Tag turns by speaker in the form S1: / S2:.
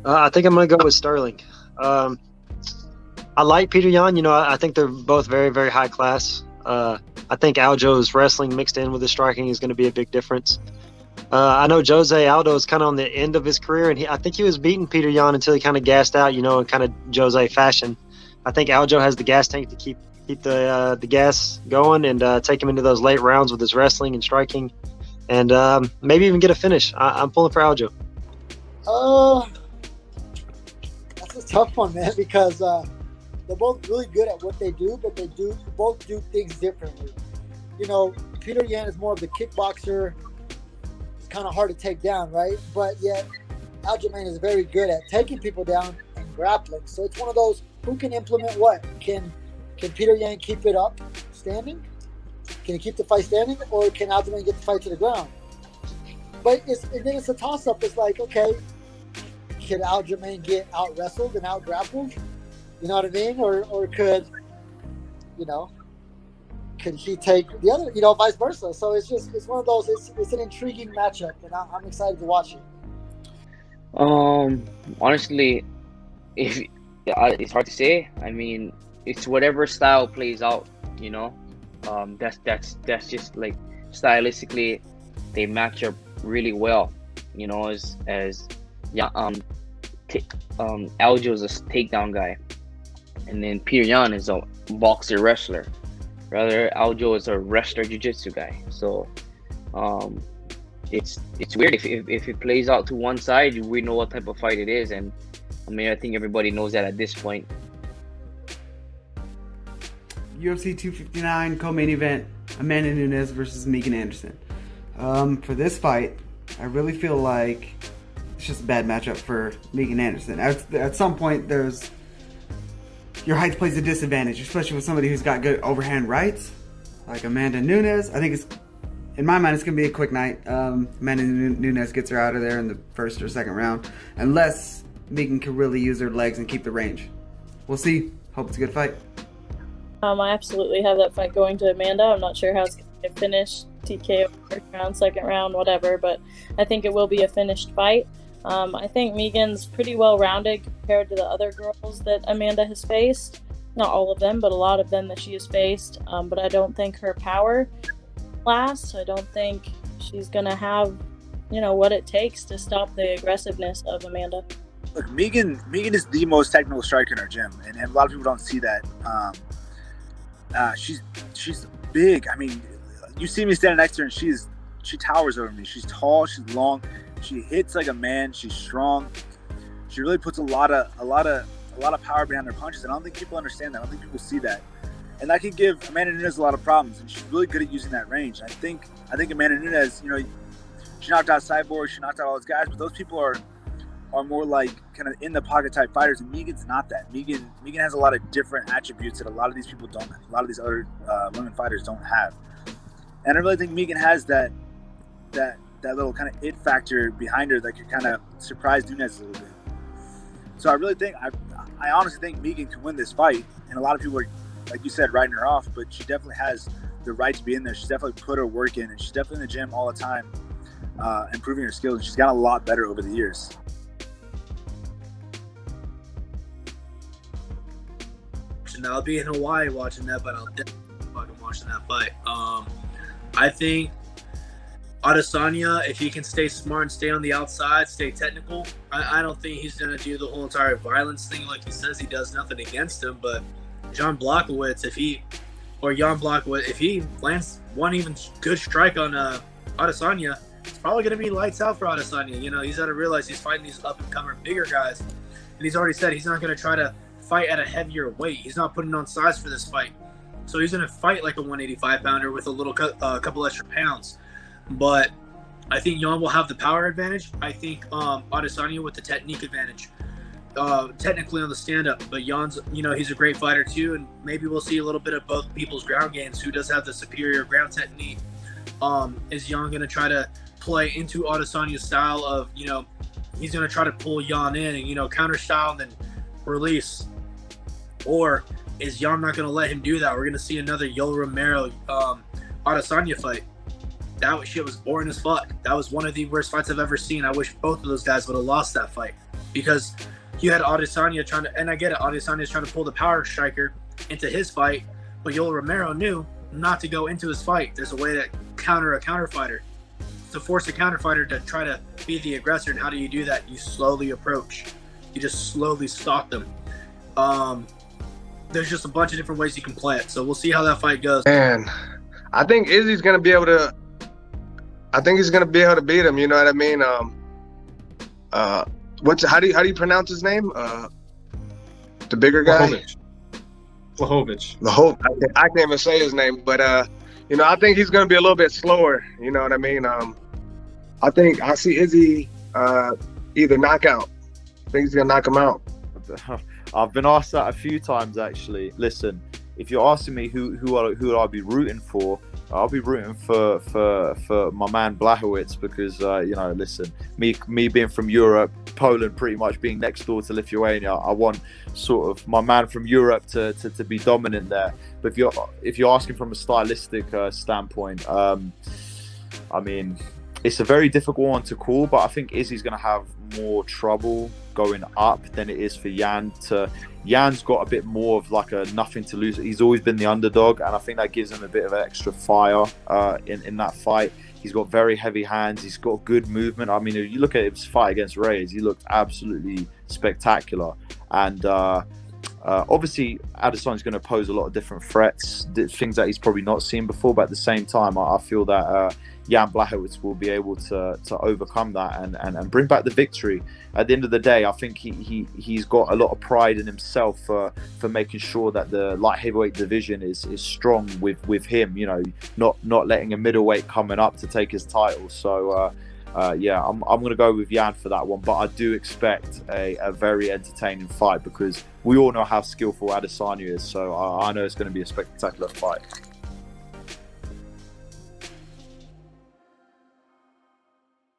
S1: I think I'm going to go with Sterling. I like Petr Yan. I think they're both very, very high class. I think Aljo's wrestling mixed in with his striking is going to be a big difference. I know Jose Aldo is kind of on the end of his career, and I think he was beating Petr Yan until he kind of gassed out, in kind of Jose fashion. I think Aljo has the gas tank to keep the gas going and take him into those late rounds with his wrestling and striking, and maybe even get a finish. I'm pulling for Aljo.
S2: That's a tough one, man, because they're both really good at what they do, but they both do things differently. Petr Yan is more of the kickboxer. It's kind of hard to take down, right? But yet, Aljamain is very good at taking people down and grappling. So it's one of those, who can implement what? Can Petr Yan keep it up standing? Can he keep the fight standing? Or can Aljamain get the fight to the ground? But then it's a toss-up. It's like, okay, can Aljamain get out-wrestled and out-grappled? You know what I mean? Or could he take the other, vice versa? So it's one of those, it's an intriguing matchup, and I'm excited to watch it.
S3: Honestly, it's hard to say. I mean, it's whatever style plays out, that's just like stylistically they match up really well, as Aljo's a takedown guy, and then Petr Yan is a boxer wrestler. Rather, Aljo is a wrestler jiu-jitsu guy. So it's weird if it plays out to one side, we know what type of fight it is, and I think everybody knows that at this point.
S4: UFC 259 co-main event, Amanda Nunes versus Megan Anderson. For this fight, I really feel like it's just a bad matchup for Megan Anderson. At some point, your height plays a disadvantage, especially with somebody who's got good overhand rights, like Amanda Nunes. I think in my mind, it's going to be a quick night. Amanda Nunes gets her out of there in the first or second round, unless Megan can really use her legs and keep the range. We'll see. Hope it's a good fight.
S5: I absolutely have that fight going to Amanda. I'm not sure how it's going to finish, TKO first round, second round, whatever, but I think it will be a finished fight. I think Megan's pretty well-rounded compared to the other girls that Amanda has faced. Not all of them, but a lot of them that she has faced. But I don't think her power lasts. I don't think she's going to have, what it takes to stop the aggressiveness of Amanda.
S6: Look, Megan is the most technical striker in our gym, and a lot of people don't see that. She's big. I mean, you see me standing next to her, and she towers over me. She's tall. She's long. She hits like a man. She's strong. She really puts a lot of power behind her punches, and I don't think people understand that. I don't think people see that, and that could give Amanda Nunes a lot of problems. And she's really good at using that range. And I think Amanda Nunes, she knocked out Cyborg, she knocked out all those guys, but those people are more like kind of in the pocket type fighters, and Megan's not that. Megan has a lot of different attributes that a lot of these people don't. A lot of these other women fighters don't have, and I really think Megan has that little kind of it factor behind her that could kind of surprise Nunes a little bit. So I really think, I honestly think Megan can win this fight, and a lot of people are, like you said, writing her off, but she definitely has the right to be in there. She's definitely put her work in, and she's definitely in the gym all the time, improving her skills, and she's gotten a lot better over the years.
S7: And I'll be in Hawaii watching that, but I'll definitely be fucking watching that fight. I think Adesanya, if he can stay smart and stay on the outside, stay technical, I don't think he's going to do the whole entire violence thing like he says he does. Nothing against him, but Blachowicz, if he lands one even good strike on Adesanya, it's probably going to be lights out for Adesanya. He's got to realize he's fighting these up-and-coming bigger guys, and he's already said he's not going to try to fight at a heavier weight. He's not putting on size for this fight, so he's going to fight like a 185-pounder with a couple extra pounds. But I think Yan will have the power advantage. I think Adesanya with the technique advantage, technically on the stand-up. But Yan's, he's a great fighter too, and maybe we'll see a little bit of both people's ground games. Who does have the superior ground technique? Is Yan going to try to play into Adesanya's style of, he's going to try to pull Yan in and, counter style and then release? Or is Yan not going to let him do that? We're going to see another Yoel Romero Adesanya fight. That shit was boring as fuck. That was one of the worst fights I've ever seen. I wish both of those guys would have lost that fight. because you had Adesanya trying to, and I get it, Adesanya's trying to pull the power striker into his fight, but Yoel Romero knew not to go into his fight. There's a way to counter a counter fighter, to force a counter fighter to try to be the aggressor. And how do you do that? You slowly approach. You just slowly stalk them. There's just a bunch of different ways you can play it. So we'll see how that fight goes.
S8: And I think Izzy's gonna be able to. I think he's gonna be able to beat him. You know what I mean? How do you pronounce his name? The bigger guy.
S9: Blachowicz.
S8: I can't even say his name, but you know, I think he's gonna be a little bit slower. You know what I mean? I think I see Izzy either knockout. I think he's gonna knock him out.
S10: I've been asked that a few times actually. Listen, if you're asking me who I'll be rooting for, I'll be rooting for my man Blachowicz because you know, listen, me being from Europe, Poland pretty much being next door to Lithuania, I want sort of my man from Europe to be dominant there. But if you're asking from a stylistic standpoint, I mean, it's a very difficult one to call, but I think Izzy's going to have more trouble going up than it is for Jan. Jan's got a bit more of like a nothing to lose. He's always been the underdog, and I think that gives him a bit of extra fire in that fight. He's got very heavy hands. He's got good movement. I mean, if you look at his fight against Reyes, he looked absolutely spectacular. And obviously, Adesanya's going to pose a lot of different threats, things that he's probably not seen before. But at the same time, I feel that Jan Blachowicz will be able to overcome that and bring back the victory. At the end of the day, I think he's got a lot of pride in himself for making sure that the light heavyweight division is strong with him. You know, not letting a middleweight coming up to take his title. So yeah, I'm going to go with Jan for that one. But I do expect a very entertaining fight because we all know how skillful Adesanya is. So I know it's going to be a spectacular fight.